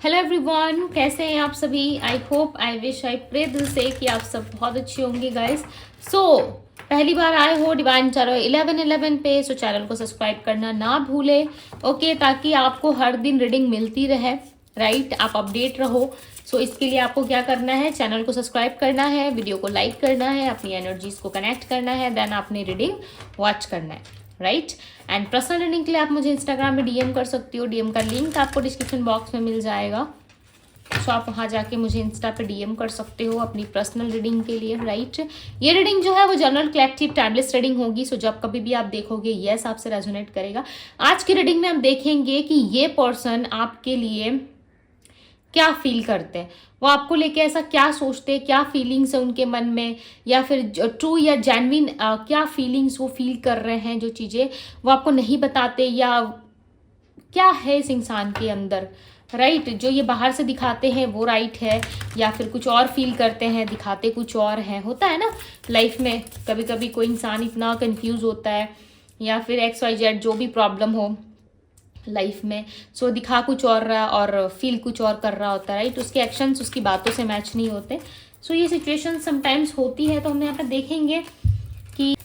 Hello everyone, कैसे हैं आप सभी। I hope, I wish, I pray दिल से कि आप सब बहुत अच्छे होंगे गाइस। पहली बार आए हो डिवाइन टैरो 1111 पे, सो चैनल को सब्सक्राइब करना ना भूले, ओके, ताकि आपको हर दिन रीडिंग मिलती रहे, राइट, आप अपडेट रहो। इसके लिए आपको क्या करना है, चैनल को सब्सक्राइब करना है, वीडियो को लाइक करना है, अपनी एनर्जीज को कनेक्ट करना है, देन आपने रीडिंग वॉच करना है, राइट। एंड पर्सनल रीडिंग के लिए आप मुझे इंस्टाग्राम में डीएम कर सकती हो। डीएम का लिंक आपको डिस्क्रिप्शन बॉक्स में मिल जाएगा। आप वहाँ जाके मुझे इंस्टा पे डीएम कर सकते हो अपनी पर्सनल रीडिंग के लिए, राइट। ये रीडिंग जो है वो जनरल कलेक्टिव टाइमलेस रीडिंग होगी। जब कभी भी आप देखोगे यस आपसे रेजोनेट करेगा। आज की रीडिंग में हम देखेंगे कि ये पर्सन आपके लिए क्या फील करते हैं, वो आपको लेके ऐसा क्या सोचते हैं, क्या फीलिंग्स है उनके मन में, या फिर ट्रू या जेन्युइन क्या फीलिंग्स वो फील कर रहे हैं, जो चीज़ें वो आपको नहीं बताते, या क्या है इस इंसान के अंदर, राइट। जो ये बाहर से दिखाते हैं वो राइट है, या फिर कुछ और फील करते हैं, दिखाते कुछ और है। होता है ना लाइफ में, कभी कभी कोई इंसान इतना कंफ्यूज होता है, या फिर XYZ जो भी प्रॉब्लम हो लाइफ में, दिखा कुछ और रहा और फील कुछ और कर रहा होता है, राइट। उसके एक्शंस उसकी बातों से मैच नहीं होते। ये सिचुएशन समटाइम्स होती है, तो हम यहाँ पर देखेंगे कि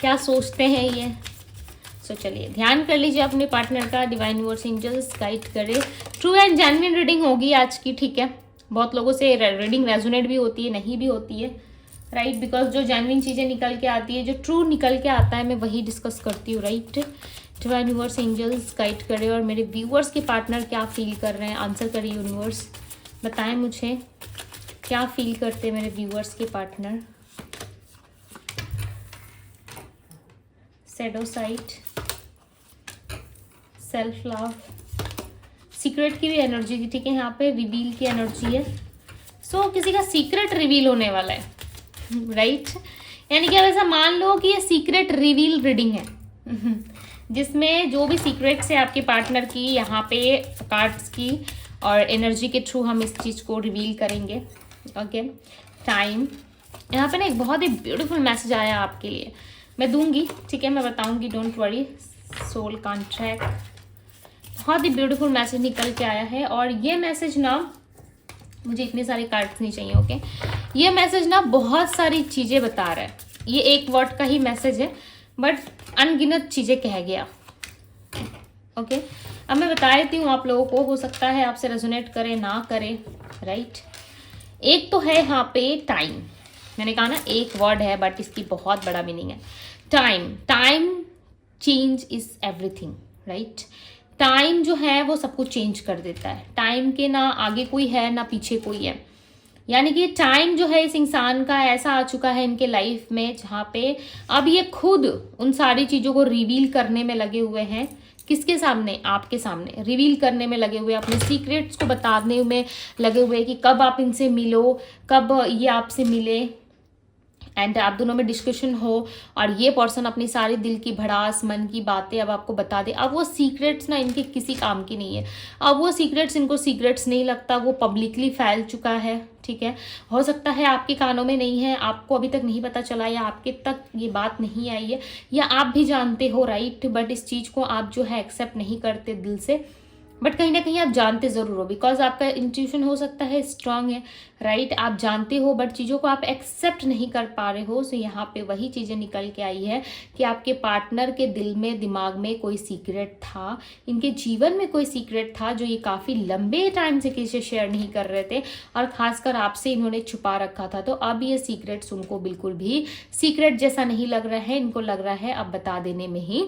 क्या सोचते हैं ये। चलिए ध्यान कर लीजिए अपने पार्टनर का, डिवाइन यूनिवर्स एंजल्स गाइड करे। ट्रू एंड जेन्युइन रीडिंग होगी आज की, ठीक है। बहुत लोगों से रीडिंग रेजोनेट भी होती है, नहीं भी होती है, राइट, बिकॉज जो जेन्युइन चीज़ें निकल के आती है, जो ट्रू निकल के आता है, मैं वही डिस्कस करती हूँ, right. Divine universe angels guide करे और मेरे व्यूअर्स के पार्टनर क्या फील कर रहे हैं, आंसर करिए यूनिवर्स, बताएं मुझे क्या फील करते हैं मेरे व्यूअर्स के partner. Shadow site, self love, secret की भी एनर्जी थी, ठीक है। यहाँ पे रिवील की एनर्जी है। किसी का सीक्रेट रिवील होने वाला है, राइट। यानी कि अब ऐसा मान लो कि ये सीक्रेट रिवील रीडिंग है, जिसमें जो भी सीक्रेट्स है आपके पार्टनर की, यहाँ पे कार्ड्स की और एनर्जी के थ्रू हम इस चीज़ को रिवील करेंगे, ओके। टाइम, यहाँ पे ना एक बहुत ही ब्यूटीफुल मैसेज आया आपके लिए, मैं दूंगी, ठीक है, मैं बताऊंगी, डोंट वरी। सोल कॉन्ट्रैक्ट, बहुत ही ब्यूटीफुल मैसेज निकल के आया है। और ये मैसेज ना, मुझे इतने सारे कार्ड्स नहीं चाहिए, ओके। ये मैसेज ना बहुत सारी चीज़ें बता रहा है। ये एक वर्ड का ही मैसेज है, बट अनगिनत चीज़ें कह गया, ओके। अब मैं बता देती हूँ आप लोगों को, हो सकता है आपसे रेजोनेट करे ना करे, राइट। एक तो है यहाँ पे टाइम, मैंने कहा ना एक वर्ड है, बट इसकी बहुत बड़ा मीनिंग है। Time, time change is everything, right. Time जो है वो सब कुछ चेंज कर देता है। टाइम के ना आगे कोई है ना पीछे कोई है, यानी कि टाइम जो है इस इंसान का ऐसा आ चुका है इनके लाइफ में, जहाँ पे अब ये खुद उन सारी चीज़ों को रिवील करने में लगे हुए हैं। किसके सामने? आपके सामने रिवील करने में लगे हुए, अपने सीक्रेट्स को बताने में लगे हुए कि कब आप इनसे मिलो, कब ये आपसे मिले, एंड आप दोनों में डिस्कशन हो और ये पर्सन अपनी सारी दिल की भड़ास, मन की बातें अब आपको बता दे। अब वो सीक्रेट्स ना इनके किसी काम की नहीं है, अब वो सीक्रेट्स इनको सीक्रेट्स नहीं लगता, वो पब्लिकली फैल चुका है, ठीक है। हो सकता है आपके कानों में नहीं है, आपको अभी तक नहीं पता चला, या आपके तक ये बात नहीं आई है, या आप भी जानते हो, राइट, बट इस चीज़ को आप जो है एक्सेप्ट नहीं करते दिल से, बट कहीं ना कहीं आप जानते ज़रूर हो, बिकॉज आपका इंट्यूशन हो सकता है स्ट्रांग है, राइट। आप जानते हो बट चीज़ों को आप एक्सेप्ट नहीं कर पा रहे हो। यहाँ पे वही चीज़ें निकल के आई है कि आपके पार्टनर के दिल में, दिमाग में कोई सीक्रेट था, इनके जीवन में कोई सीक्रेट था, जो ये काफ़ी लंबे टाइम से किसी से शेयर नहीं कर रहे थे, और ख़ासकर आपसे इन्होंने छुपा रखा था। तो अब ये सीक्रेट्स उनको बिल्कुल भी सीक्रेट जैसा नहीं लग रहा है, इनको लग रहा है अब बता देने में ही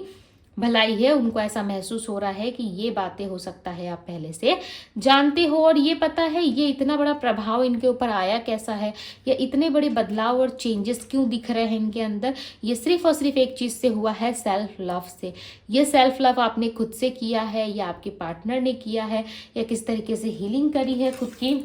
भलाई है। उनको ऐसा महसूस हो रहा है कि ये बातें हो सकता है आप पहले से जानते हो, और ये पता है ये इतना बड़ा प्रभाव इनके ऊपर आया कैसा है, या इतने बड़े बदलाव और चेंजेस क्यों दिख रहे हैं इनके अंदर। ये सिर्फ और सिर्फ एक चीज़ से हुआ है, सेल्फ लव से। ये सेल्फ लव आपने खुद से किया है, या आपके पार्टनर ने किया है, या किस तरीके से हीलिंग करी है खुद की,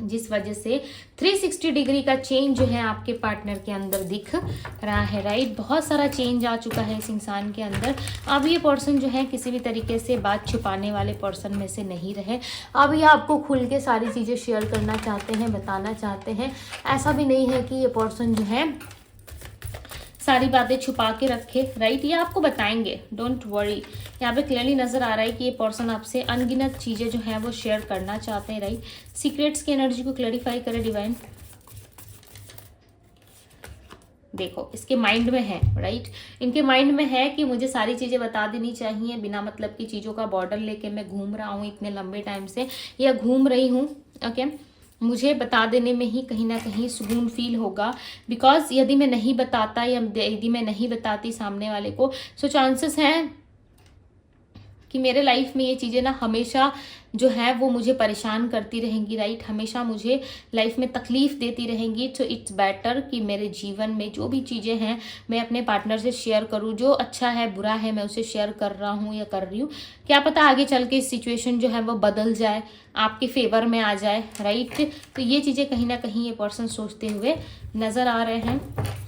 जिस वजह से 360 डिग्री का चेंज जो है आपके पार्टनर के अंदर दिख रहा है, राइट। बहुत सारा चेंज आ चुका है इस इंसान के अंदर। अब ये पर्सन जो है किसी भी तरीके से बात छुपाने वाले पर्सन में से नहीं रहे। अब ये आपको खुल के सारी चीज़ें शेयर करना चाहते हैं, बताना चाहते हैं। ऐसा भी नहीं है कि ये पर्सन जो है सारी बातें छुपा के रखे, राइट, ये आपको बताएंगे, डोंट वरी। यहाँ पे क्लियरली नजर आ रहा है कि ये पर्सन आपसे अनगिनत चीजें जो है वो शेयर करना चाहते हैं, राइट। सीक्रेट्स की एनर्जी को क्लैरिफाई करे डिवाइन। देखो इसके माइंड में है, राइट, इनके माइंड में है कि मुझे सारी चीज़ें बता देनी चाहिए, बिना मतलब की चीज़ों का बॉर्डर लेके मैं घूम रहा हूँ इतने लंबे टाइम से या घूम रही हूँ, ओके, मुझे बता देने में ही कहीं ना कहीं सुकून फील होगा। बिकॉज यदि मैं नहीं बताता या यदि मैं नहीं बताती सामने वाले को, सो चांसेस हैं कि मेरे लाइफ में ये चीज़ें ना हमेशा जो है वो मुझे परेशान करती रहेंगी, राइट, हमेशा मुझे लाइफ में तकलीफ देती रहेंगी। तो इट्स बेटर कि मेरे जीवन में जो भी चीज़ें हैं मैं अपने पार्टनर से शेयर करूँ, जो अच्छा है बुरा है मैं उसे शेयर कर रहा हूँ या कर रही हूँ, क्या पता आगे चल के सिचुएशन जो है वो बदल जाए, आपके फेवर में आ जाए, राइट। तो ये चीज़ें कहीं ना कहीं ये पर्सन सोचते हुए नज़र आ रहे हैं।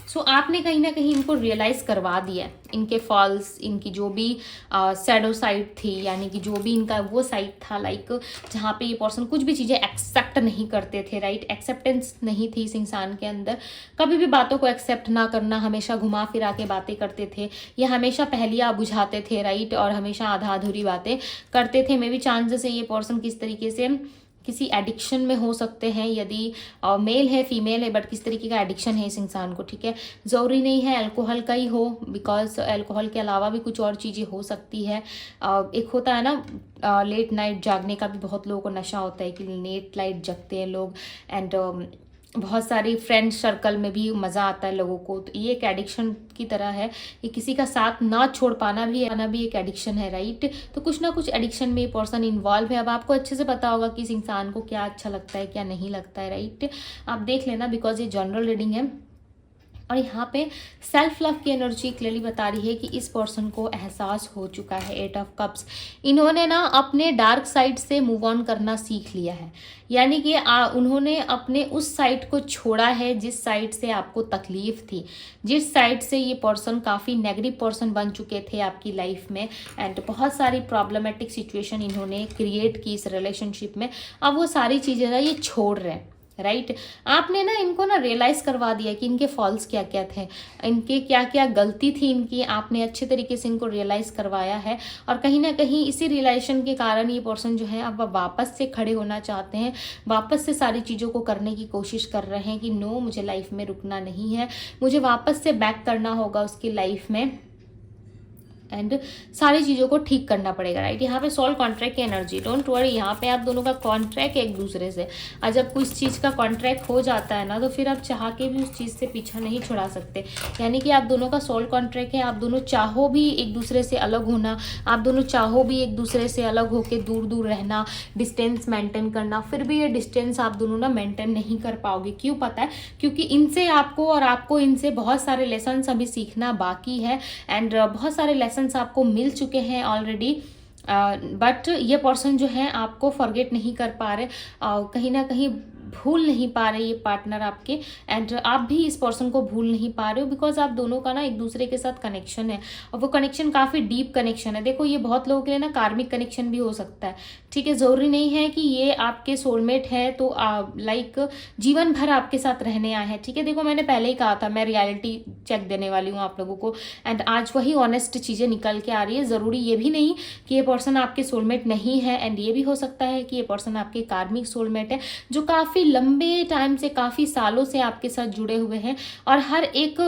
सो आपने कहीं ना कहीं इनको रियलाइज़ करवा दिया इनके फॉल्स, इनकी जो भी सैडो साइड थी, यानी कि जो भी इनका वो साइड था, लाइक जहाँ पे ये पर्सन कुछ भी चीज़ें एक्सेप्ट नहीं करते थे, राइट, एक्सेप्टेंस नहीं थी इस इंसान के अंदर, कभी भी बातों को एक्सेप्ट ना करना, हमेशा घुमा फिरा के बातें करते थे या हमेशा पहलियाँ बुझाते थे, राइट, और हमेशा आधा अधूरी बातें करते थे। मे बी चांसेस है ये पर्सन किस तरीके से किसी एडिक्शन में हो सकते हैं, यदि मेल है फीमेल है, बट किस तरीके का एडिक्शन है इस इंसान को, ठीक है, ज़रूरी नहीं है अल्कोहल का ही हो, बिकॉज अल्कोहल के अलावा भी कुछ और चीज़ें हो सकती है। एक होता है ना लेट नाइट जागने का भी बहुत लोगों को नशा होता है कि लेट नाइट जगते हैं लोग, एंड बहुत सारी फ्रेंड सर्कल में भी मज़ा आता है लोगों को। तो ये एक एडिक्शन की तरह है, ये किसी का साथ ना छोड़ पाना भी एक एडिक्शन है, राइट। तो कुछ ना कुछ एडिक्शन में ये पर्सन इन्वॉल्व है। अब आपको अच्छे से पता होगा कि इस इंसान को क्या अच्छा लगता है क्या नहीं लगता है, राइट, आप देख लेना, बिकॉज ये जनरल रीडिंग है। और यहाँ पे सेल्फ लव की एनर्जी क्लियरली बता रही है कि इस पर्सन को एहसास हो चुका है, 8 ऑफ कप्स, इन्होंने ना अपने डार्क साइड से मूव ऑन करना सीख लिया है, यानी कि उन्होंने अपने उस साइड को छोड़ा है जिस साइड से आपको तकलीफ थी, जिस साइड से ये पर्सन काफ़ी नेगेटिव पर्सन बन चुके थे आपकी लाइफ में, एंड बहुत सारी प्रॉब्लमेटिक सिचुएशन इन्होंने क्रिएट की इस रिलेशनशिप में। अब वो सारी चीज़ें ना ये छोड़ रहे हैं, राइट। आपने ना इनको ना रियलाइज़ करवा दिया कि इनके फॉल्स क्या क्या थे, इनके क्या क्या गलती थी इनकी, आपने अच्छे तरीके से इनको रियलाइज़ करवाया है। और कहीं ना कहीं इसी रियलाइजेशन के कारण ये पर्सन जो है अब वापस से खड़े होना चाहते हैं, वापस से सारी चीज़ों को करने की कोशिश कर रहे हैं कि नो, मुझे लाइफ में रुकना नहीं है, मुझे वापस से बैक करना होगा उसकी लाइफ में, एंड सारी चीज़ों को ठीक करना पड़ेगा, राइट। यहाँ पे सोल कॉन्ट्रैक्ट की एनर्जी, डोंट वरी, यहाँ पे आप दोनों का कॉन्ट्रैक्ट है एक दूसरे से। और जब कुछ चीज़ का कॉन्ट्रैक्ट हो जाता है ना, तो फिर आप चाह के भी उस चीज़ से पीछा नहीं छुड़ा सकते, यानी कि आप दोनों का सोल कॉन्ट्रैक्ट है। आप दोनों चाहो भी एक दूसरे से अलग होना, आप दोनों चाहो भी एक दूसरे से अलग होकर दूर दूर रहना, डिस्टेंस मेंटेन करना, फिर भी ये डिस्टेंस आप दोनों ना मेंटेन नहीं कर पाओगे। क्यों पता है? क्योंकि इनसे आपको और आपको इनसे बहुत सारे लेसन अभी सीखना बाकी है, एंड बहुत सारे लेसन आपको मिल चुके हैं ऑलरेडी, बट ये पर्सन जो है आपको फॉरगेट नहीं कर पा रहे, कहीं ना कहीं भूल नहीं पा रहे ये पार्टनर आपके, एंड आप भी इस पर्सन को भूल नहीं पा रहे हो, बिकॉज आप दोनों का ना एक दूसरे के साथ कनेक्शन है, और वो कनेक्शन काफ़ी डीप कनेक्शन है। देखो ये बहुत लोगों के लिए ना कार्मिक कनेक्शन भी हो सकता है, ठीक है, ज़रूरी नहीं है कि ये आपके सोलमेट है तो लाइक जीवन भर आपके साथ रहने आए हैं, ठीक है। देखो मैंने पहले ही कहा था मैं रियलिटी चेक देने वाली हूँ आप लोगों को, एंड आज वही ऑनेस्ट चीज़ें निकल के आ रही है। ज़रूरी ये भी नहीं कि ये पर्सन आपके सोलमेट नहीं है, एंड ये भी हो सकता है कि ये पर्सन आपके कार्मिक सोलमेट है, जो काफ़ी लंबे टाइम से, काफ़ी सालों से आपके साथ जुड़े हुए हैं, और हर एक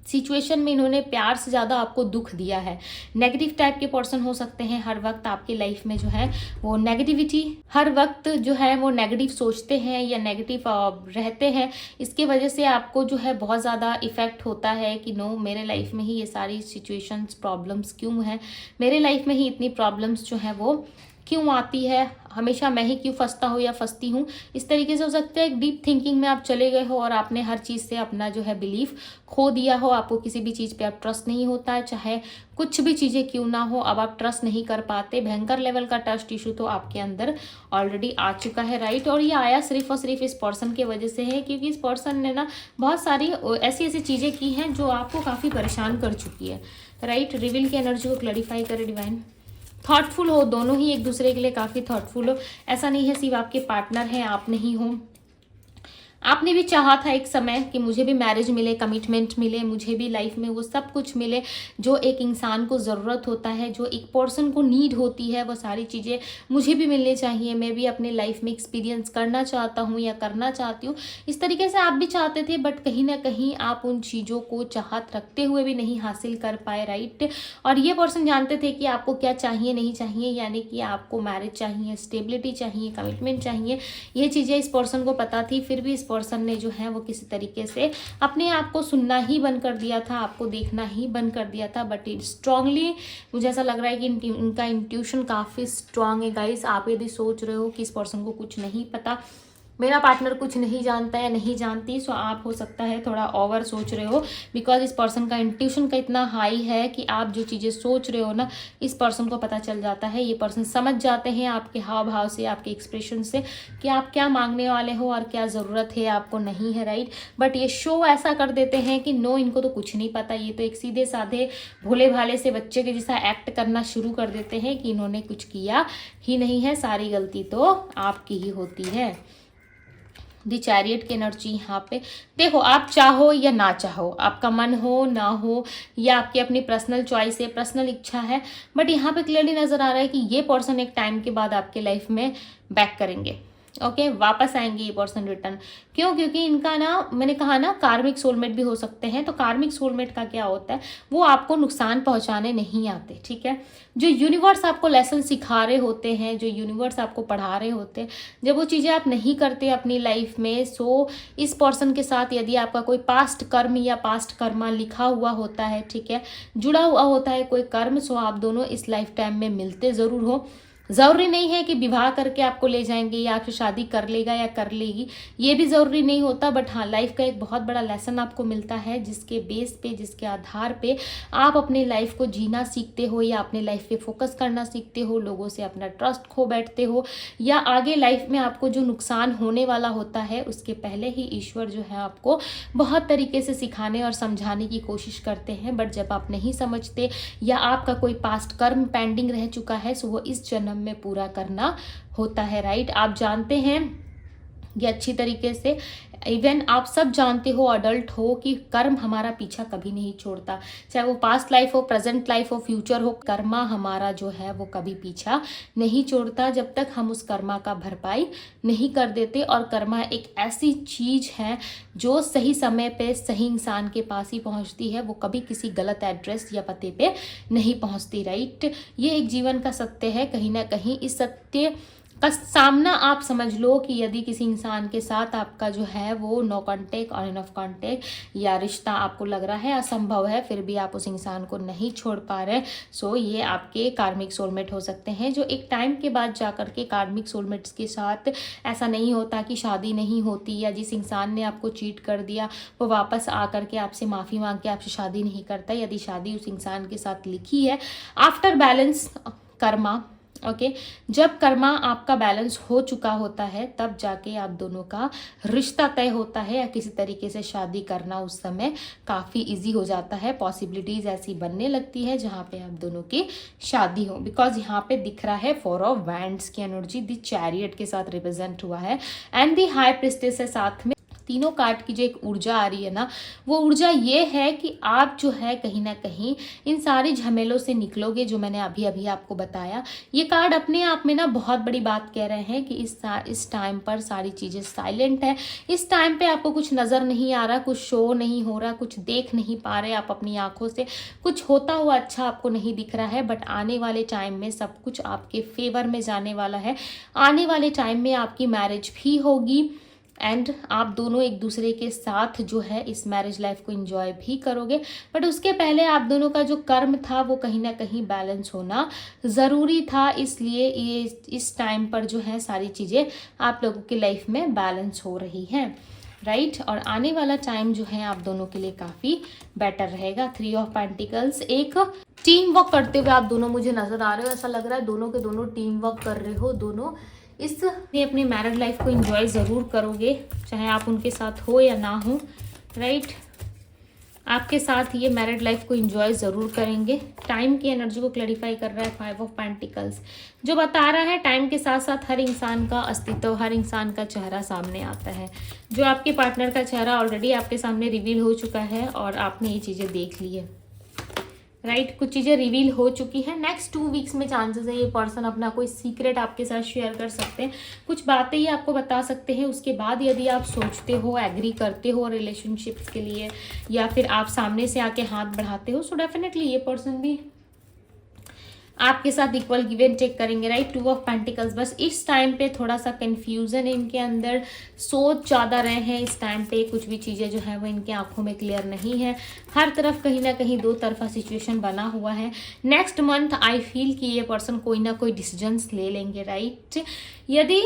सिचुएशन में इन्होंने प्यार से ज़्यादा आपको दुख दिया है। नेगेटिव टाइप के पर्सन हो सकते हैं, हर वक्त आपकी लाइफ में जो है वो नेगेटिविटी, हर वक्त जो है वो नेगेटिव सोचते हैं या नेगेटिव रहते हैं, इसके वजह से आपको जो है बहुत ज़्यादा इफेक्ट होता है कि नो, मेरे लाइफ में ही ये सारी सिचुएशंस प्रॉब्लम्स क्यों हैं, मेरे लाइफ में ही इतनी प्रॉब्लम्स जो है वो क्यों आती है, हमेशा मैं ही क्यों फंसता हूँ या फंसती हूँ। इस तरीके से हो सकता है एक डीप थिंकिंग में आप चले गए हो और आपने हर चीज़ से अपना जो है बिलीफ खो दिया हो, आपको किसी भी चीज़ पे आप ट्रस्ट नहीं होता है, चाहे कुछ भी चीज़ें क्यों ना हो, अब आप ट्रस्ट नहीं कर पाते। भयंकर लेवल का ट्रस्ट इशू तो आपके अंदर ऑलरेडी आ चुका है, राइट। और ये आया सिर्फ और सिर्फ इस पर्सन की वजह से है, क्योंकि इस पर्सन ने ना बहुत सारी ऐसी ऐसी चीज़ें की हैं जो आपको काफ़ी परेशान कर चुकी है, राइट। रिवील की एनर्जी को क्लैरिफाई करे डिवाइन। थॉटफुल हो, दोनों ही एक दूसरे के लिए काफ़ी थॉटफुल हो, ऐसा नहीं है सिर्फ आपके पार्टनर हैं आप नहीं हो, आपने भी चाहा था एक समय कि मुझे भी मैरिज मिले, कमिटमेंट मिले, मुझे भी लाइफ में वो सब कुछ मिले जो एक इंसान को ज़रूरत होता है, जो एक पर्सन को नीड होती है, वो सारी चीज़ें मुझे भी मिलनी चाहिए। मैं भी अपने लाइफ में एक्सपीरियंस करना चाहता हूँ या करना चाहती हूँ। इस तरीके से आप भी चाहते थे, बट कहीं ना कहीं आप उन चीज़ों को चाहत रखते हुए भी नहीं हासिल कर पाए, राइट। और ये पर्सन जानते थे कि आपको क्या चाहिए, नहीं चाहिए, यानी कि आपको मैरिज चाहिए, स्टेबिलिटी चाहिए, कमिटमेंट चाहिए, ये चीज़ें इस पर्सन को पता थी। फिर भी इस पर्सन ने जो है वो किसी तरीके से अपने आप को सुनना ही बंद कर दिया था, आपको देखना ही बंद कर दिया था। बट स्ट्रांगली मुझे ऐसा लग रहा है कि इनका इंट्यूशन काफ़ी स्ट्रांग है गाइस। आप यदि सोच रहे हो कि इस पर्सन को कुछ नहीं पता, मेरा पार्टनर कुछ नहीं जानता है, नहीं जानती, सो आप हो सकता है थोड़ा ओवर सोच रहे हो, बिकॉज इस पर्सन का इंट्यूशन का इतना हाई है कि आप जो चीज़ें सोच रहे हो ना, इस पर्सन को पता चल जाता है। ये पर्सन समझ जाते हैं आपके हाव भाव से, आपके एक्सप्रेशन से कि आप क्या मांगने वाले हो और क्या ज़रूरत है आपको, नहीं है, राइट। बट ये शो ऐसा कर देते हैं कि नो, इनको तो कुछ नहीं पता, ये तो एक सीधे साधे भोले भाले से बच्चे के जैसा एक्ट करना शुरू कर देते हैं कि इन्होंने कुछ किया ही नहीं है, सारी गलती तो आपकी ही होती है। दी चैरियट की एनर्जी यहाँ पे देखो, आप चाहो या ना चाहो, आपका मन हो ना हो, या आपकी अपनी पर्सनल चॉइस है, पर्सनल इच्छा है, बट यहाँ पे क्लियरली नजर आ रहा है कि ये पर्सन एक टाइम के बाद आपके लाइफ में बैक करेंगे। ओके, वापस आएंगे ये पर्सन रिटर्न। क्यों? क्योंकि इनका ना, मैंने कहा ना, कार्मिक सोलमेट भी हो सकते हैं। तो कार्मिक सोलमेट का क्या होता है, वो आपको नुकसान पहुंचाने नहीं आते, ठीक है। जो यूनिवर्स आपको लेसन सिखा रहे होते हैं, जो यूनिवर्स आपको पढ़ा रहे होते हैं, जब वो चीज़ें आप नहीं करते अपनी लाइफ में, सो इस पर्सन के साथ यदि आपका कोई पास्ट कर्म या पास्ट कर्मा लिखा हुआ होता है, ठीक है, जुड़ा हुआ होता है कोई कर्म, सो आप दोनों इस लाइफ टाइम में मिलते ज़रूर हो। ज़रूरी नहीं है कि विवाह करके आपको ले जाएंगे या आपसे शादी कर लेगा या कर लेगी, ये भी ज़रूरी नहीं होता। बट हाँ, लाइफ का एक बहुत बड़ा लेसन आपको मिलता है, जिसके बेस पे, जिसके आधार पे आप अपने लाइफ को जीना सीखते हो, या अपने लाइफ पे फोकस करना सीखते हो, लोगों से अपना ट्रस्ट खो बैठते हो, या आगे लाइफ में आपको जो नुकसान होने वाला होता है उसके पहले ही ईश्वर जो है आपको बहुत तरीके से सिखाने और समझाने की कोशिश करते हैं। बट जब आप नहीं समझते, या आपका कोई पास्ट कर्म पेंडिंग रह चुका है, सो वो इस जन्म में पूरा करना होता है, राइट। आप जानते हैं ये अच्छी तरीके से, इवन आप सब जानते हो, अडल्ट हो, कि कर्म हमारा पीछा कभी नहीं छोड़ता, चाहे वो पास्ट लाइफ हो, प्रेजेंट लाइफ हो, फ्यूचर हो, कर्मा हमारा जो है वो कभी पीछा नहीं छोड़ता जब तक हम उस कर्मा का भरपाई नहीं कर देते। और कर्मा एक ऐसी चीज़ है जो सही समय पे सही इंसान के पास ही पहुंचती है, वो कभी किसी गलत एड्रेस या पते पे नहीं पहुंचती, राइट। ये एक जीवन का सत्य है। कहीं ना कहीं इस सत्य का सामना आप समझ लो कि यदि किसी इंसान के साथ आपका जो है वो नो कांटेक्ट और इनफ कांटेक्ट, या रिश्ता आपको लग रहा है असंभव है, फिर भी आप उस इंसान को नहीं छोड़ पा रहे, सो ये आपके कार्मिक सोलमेट हो सकते हैं, जो एक टाइम के बाद जाकर के कार्मिक सोलमेट्स के साथ ऐसा नहीं होता कि शादी नहीं होती, या जिस इंसान ने आपको चीट कर दिया वो वापस आकर के आपसे माफ़ी मांग के आपसे शादी नहीं करता। यदि शादी उस इंसान के साथ लिखी है आफ्टर बैलेंस कर्मा, ओके, जब कर्मा आपका बैलेंस हो चुका होता है, तब जाके आप दोनों का रिश्ता तय होता है, या किसी तरीके से शादी करना उस समय काफ़ी इजी हो जाता है। पॉसिबिलिटीज ऐसी बनने लगती है जहाँ पे आप दोनों की शादी हो, बिकॉज यहाँ पे दिख रहा है 4 ऑफ वैंड्स की एनर्जी दी चैरियट के साथ रिप्रेजेंट हुआ है, एंड दी हाई प्रिस्टेस है साथ में। तीनों कार्ड की जो एक ऊर्जा आ रही है ना, वो ऊर्जा ये है कि आप जो है कहीं ना कहीं इन सारे झमेलों से निकलोगे, जो मैंने अभी अभी आपको बताया। ये कार्ड अपने आप में ना बहुत बड़ी बात कह रहे हैं कि इस टाइम पर सारी चीज़ें साइलेंट है। इस टाइम पे आपको कुछ नज़र नहीं आ रहा, कुछ शो नहीं हो रहा, कुछ देख नहीं पा रहे आप अपनी आंखों से, कुछ होता हुआ अच्छा आपको नहीं दिख रहा है। बट आने वाले टाइम में सब कुछ आपके फेवर में जाने वाला है। आने वाले टाइम में आपकी मैरिज भी होगी, एंड आप दोनों एक दूसरे के साथ जो है इस मैरिज लाइफ को एंजॉय भी करोगे। बट उसके पहले आप दोनों का जो कर्म था वो कहीं ना कहीं बैलेंस होना ज़रूरी था, इसलिए ये इस टाइम पर जो है सारी चीज़ें आप लोगों की लाइफ में बैलेंस हो रही हैं, राइट। और आने वाला टाइम जो है आप दोनों के लिए काफ़ी बेटर रहेगा। 3 ऑफ पेंटिकल्स, एक टीम वर्क करते हुए आप दोनों मुझे नज़र आ रहे हो, ऐसा लग रहा है दोनों के दोनों टीम वर्क कर रहे हो, दोनों इस अपनी मैरिड लाइफ को एंजॉय ज़रूर करोगे, चाहे आप उनके साथ हो या ना हो, राइट। आपके साथ ये मैरिड लाइफ को एंजॉय ज़रूर करेंगे। टाइम की एनर्जी को क्लैरिफाई कर रहा है 5 ऑफ पेंटिकल्स, जो बता रहा है टाइम के साथ साथ हर इंसान का अस्तित्व, हर इंसान का चेहरा सामने आता है। जो आपके पार्टनर का चेहरा ऑलरेडी आपके सामने रिवील हो चुका है और आपने ये चीज़ें देख ली है, राइट। कुछ चीज़ें रिवील हो चुकी है। नेक्स्ट 2 वीक्स में चांसेस है ये पर्सन अपना कोई सीक्रेट आपके साथ शेयर कर सकते हैं, कुछ बातें ही आपको बता सकते हैं। उसके बाद यदि आप सोचते हो, एग्री करते हो रिलेशनशिप्स के लिए, या फिर आप सामने से आके हाथ बढ़ाते हो, सो डेफिनेटली ये पर्सन भी आपके साथ इक्वल गिव एंड टेक करेंगे, राइट। 2 ऑफ पेंटिकल्स, बस इस टाइम पे थोड़ा सा कंफ्यूजन है इनके अंदर, सोच ज़्यादा रहे हैं इस टाइम पे, कुछ भी चीज़ें जो है वो इनके आंखों में क्लियर नहीं है। हर तरफ कहीं ना कहीं 2 तरफा सिचुएशन बना हुआ है। नेक्स्ट मंथ आई फील कि ये पर्सन कोई ना कोई डिसीजंस ले लेंगे, राइट। यदि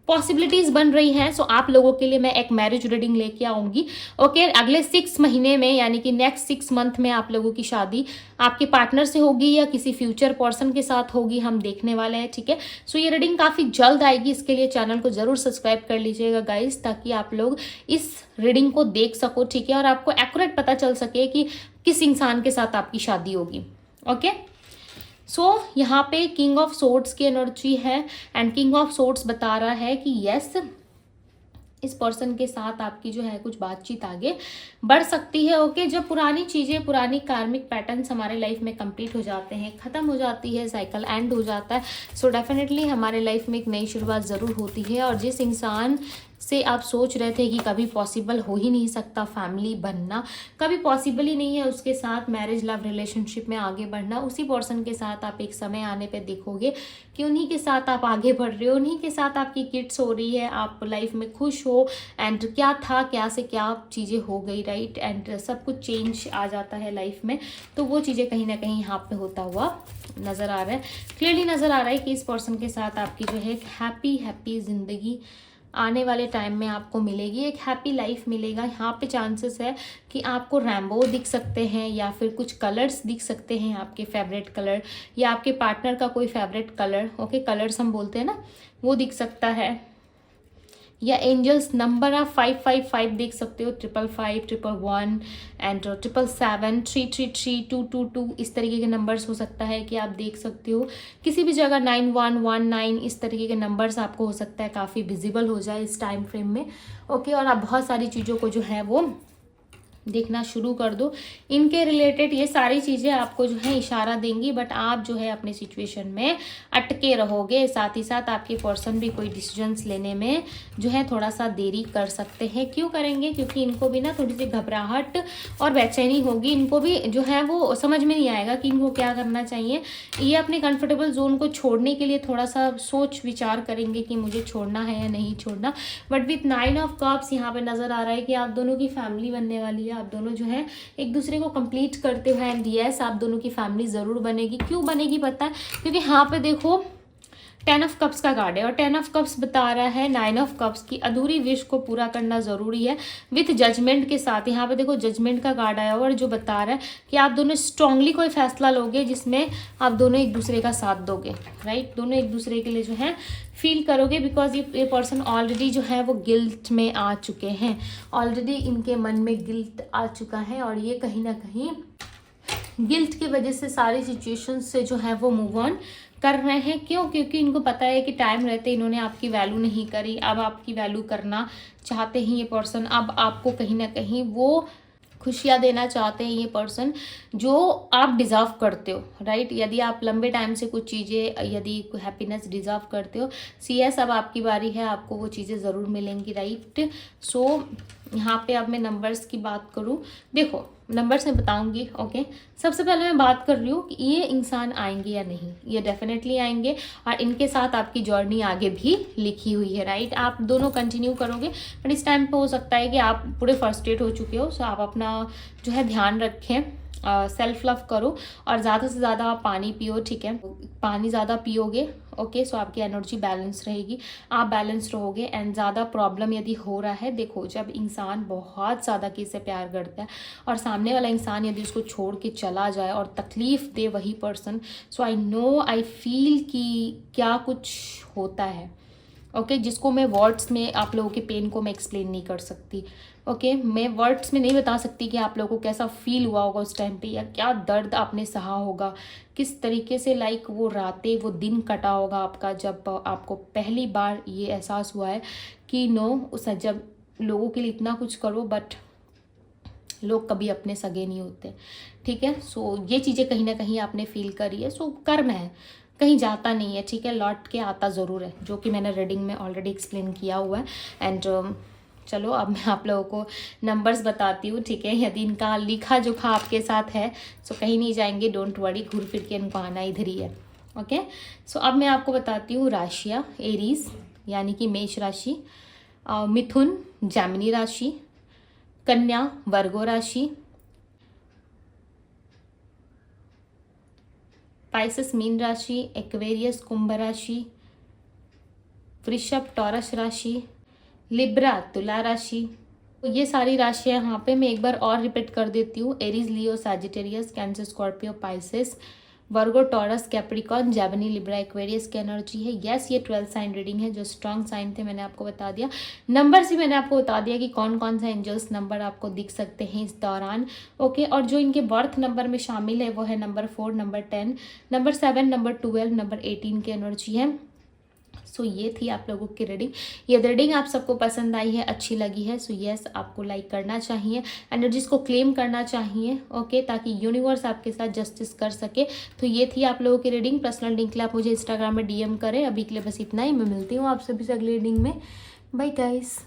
पॉसिबिलिटीज बन रही हैं, सो आप लोगों के लिए मैं एक मैरिज रीडिंग लेके आऊंगी, ओके। अगले 6 महीने में, यानी कि नेक्स्ट 6 मंथ में आप लोगों की शादी आपके पार्टनर से होगी या किसी फ्यूचर पर्सन के साथ होगी, हम देखने वाले हैं, ठीक है। सो ये रीडिंग काफ़ी जल्द आएगी, इसके लिए चैनल को ज़रूर सब्सक्राइब कर लीजिएगा गाइज, ताकि आप लोग इस रीडिंग को देख सको, ठीक है, और आपको एक्यूरेट पता चल सके कि किस इंसान के साथ आपकी शादी होगी, ओके। सो यहाँ पे किंग ऑफ सोर्ड्स की एनर्जी है एंड किंग ऑफ सोर्ड्स बता रहा है कि यस, इस पर्सन के साथ आपकी जो है कुछ बातचीत आगे बढ़ सकती है, ओके। जब पुरानी चीज़ें, पुरानी कार्मिक पैटर्न्स हमारे लाइफ में कंप्लीट हो जाते हैं, ख़त्म हो जाती है, साइकिल एंड हो जाता है, सो डेफिनेटली हमारे लाइफ में एक नई शुरुआत ज़रूर होती है। और जिस इंसान से आप सोच रहे थे कि कभी पॉसिबल हो ही नहीं सकता फैमिली बनना, कभी पॉसिबल ही नहीं है उसके साथ मैरिज लव रिलेशनशिप में आगे बढ़ना, उसी पर्सन के साथ आप एक समय आने पे देखोगे कि उन्हीं के साथ आप आगे बढ़ रहे हो, उन्हीं के साथ आपकी किड्स हो रही है, आप लाइफ में खुश हो। एंड क्या था, क्या से क्या चीज़ें हो गई, राइट। एंड सब कुछ चेंज आ जाता है लाइफ में, तो वो चीज़ें कहीं ना कहीं यहाँ पे होता हुआ नज़र आ रहा है, क्लियरली नज़र आ रहा है कि इस पर्सन के साथ आपकी जो है एक हैप्पी ज़िंदगी आने वाले टाइम में आपको मिलेगी, एक हैप्पी लाइफ मिलेगा। यहाँ पे चांसेस है कि आपको रैम्बो दिख सकते हैं या फिर कुछ कलर्स दिख सकते हैं, आपके फेवरेट कलर या आपके पार्टनर का कोई फेवरेट कलर, ओके, कलर्स हम बोलते हैं ना, वो दिख सकता है। या एंजल्स नंबर आप 555 देख सकते हो, 555, 111 एंड 777, 333, 222, इस तरीके के नंबर्स हो सकता है कि आप देख सकते हो। किसी भी जगह 9119, इस तरीके के नंबर्स आपको हो सकता है काफ़ी विजिबल हो जाए इस टाइम फ्रेम में, ओके। और आप बहुत सारी चीज़ों को जो है वो देखना शुरू कर दो, इनके रिलेटेड ये सारी चीज़ें आपको जो है इशारा देंगी, बट आप जो है अपने सिचुएशन में अटके रहोगे। साथ ही साथ आपके पर्सन भी कोई डिसीजंस लेने में जो है थोड़ा सा देरी कर सकते हैं। क्यों करेंगे? क्योंकि इनको भी ना थोड़ी सी घबराहट और बेचैनी होगी, इनको भी जो है वो समझ में नहीं आएगा कि इनको क्या करना चाहिए। ये अपने कंफर्टेबल जोन को छोड़ने के लिए थोड़ा सा सोच विचार करेंगे कि मुझे छोड़ना है या नहीं छोड़ना। बट विथ 9 ऑफ कप्स यहाँ पे नज़र आ रहा है कि आप दोनों की फैमिली बनने वाली है, आप दोनों जो है एक दूसरे को कंप्लीट करते हुए, एंड यस आप दोनों की फैमिली ज़रूर बनेगी। क्यों बनेगी पता है? क्योंकि यहाँ पे देखो 10 ऑफ कप्स का कार्ड है और 10 ऑफ कप्स बता रहा है 9 ऑफ कप्स की अधूरी विश को पूरा करना ज़रूरी है विथ जजमेंट के साथ। यहाँ पे देखो जजमेंट का कार्ड आया हुआ और जो बता रहा है कि आप दोनों स्ट्रांगली कोई फैसला लोगे जिसमें आप दोनों एक दूसरे का साथ दोगे, राइट। दोनों एक दूसरे के लिए जो है फील करोगे, बिकॉज ये पर्सन ऑलरेडी जो है वो गिल्ट में आ चुके हैं, ऑलरेडी इनके मन में गिल्ट आ चुका है और ये कहीं ना कहीं गिल्ट की वजह से सारी सिचुएशन से जो है वो मूव ऑन कर रहे हैं। क्यों? क्योंकि इनको पता है कि टाइम रहते इन्होंने आपकी वैल्यू नहीं करी, अब आपकी वैल्यू करना चाहते हैं ये पर्सन। अब आपको कहीं ना कहीं वो खुशियाँ देना चाहते हैं ये पर्सन जो आप डिज़र्व करते हो, राइट। यदि आप लंबे टाइम से कुछ चीज़ें, यदि हैप्पीनेस डिज़र्व करते हो, सीएस अब आपकी बारी है, आपको वो चीज़ें ज़रूर मिलेंगी, राइट। सो यहाँ पे अब मैं नंबर्स की बात करूँ, देखो नंबर्स मैं बताऊंगी, ओके। सबसे पहले मैं बात कर रही हूँ कि ये इंसान आएंगे या नहीं। ये डेफिनेटली आएंगे और इनके साथ आपकी जर्नी आगे भी लिखी हुई है, राइट। आप दोनों कंटिन्यू करोगे, बट इस टाइम पे हो सकता है कि आप पूरे फ्रस्ट्रेट हो चुके हो। सो आप अपना जो है ध्यान रखें, सेल्फ लव करो और ज़्यादा से ज़्यादा आप पानी पियो, ठीक है। पानी ज़्यादा पियोगे, ओके, सो आपकी एनर्जी बैलेंस रहेगी, आप बैलेंस रहोगे। एंड ज़्यादा प्रॉब्लम यदि हो रहा है, देखो जब इंसान बहुत ज़्यादा किसी से प्यार करता है और सामने वाला इंसान यदि उसको छोड़ के चला जाए और तकलीफ़ दे वही person, so I know, I feel कि क्या कुछ होता है, ओके, जिसको मैं वर्ड्स में आप लोगों के पेन को मैं एक्सप्लेन नहीं कर सकती। ओके, मैं वर्ड्स में नहीं बता सकती कि आप लोगों को कैसा फील हुआ होगा उस टाइम पे, या क्या दर्द आपने सहा होगा, किस तरीके से लाइक वो रातें वो दिन कटा होगा आपका, जब आपको पहली बार ये एहसास हुआ है कि नो, उस जब लोगों के लिए इतना कुछ करो बट लोग कभी अपने सगे नहीं होते। ठीक है, सो ये चीज़ें कहीं ना कहीं आपने फील करी है। सो कर्म है, कहीं जाता नहीं है। ठीक है, लौट के आता ज़रूर है, जो कि मैंने रीडिंग में ऑलरेडी एक्सप्लेन किया हुआ है। एंड चलो अब मैं आप लोगों को नंबर्स बताती हूँ। ठीक है, यदि इनका लिखा जोखा आपके साथ है सो कहीं नहीं जाएंगे, डोंट वरी, घूर फिर के इनको आना इधर ही है। ओके, सो अब मैं आपको बताती हूँ राशियाँ। एरीज यानी कि मेष राशि, मिथुन जैमिनी राशि, कन्या वर्गो राशि, पाइसेस मीन राशि, एक्वेरियस कुंभ राशि, वृषभ टॉरस राशि, लिब्रा तुला राशि। तो ये सारी राशियाँ यहाँ पे मैं एक बार और रिपीट कर देती हूँ। Aries, Leo, Sagittarius, Cancer, Scorpio, Pisces, Virgo, Taurus, Capricorn, Gemini, Libra, Aquarius की एनर्जी है। यस, ये 12 साइन रीडिंग है। जो स्ट्रॉन्ग साइन थे मैंने आपको बता दिया, नंबर से मैंने आपको बता दिया कि कौन कौन सा एंजल्स नंबर आपको दिख सकते हैं इस दौरान। ओके, और जो इनके बर्थ नंबर में शामिल है वो है number 4, number 10, number 7, number 12, number 18 की एनर्जी है। सो ये थी आप लोगों की रीडिंग। ये रीडिंग आप सबको पसंद आई है, अच्छी लगी है, सो यस आपको लाइक करना चाहिए, एनर्जीज को क्लेम करना चाहिए। ओके, ताकि यूनिवर्स आपके साथ जस्टिस कर सके। तो ये थी आप लोगों की रीडिंग। पर्सनल लिंक के लिए आप मुझे इंस्टाग्राम में DM करें। अभी के लिए बस इतना ही, मैं मिलती हूँ आप सभी से अगली रीडिंग में। Bye guys.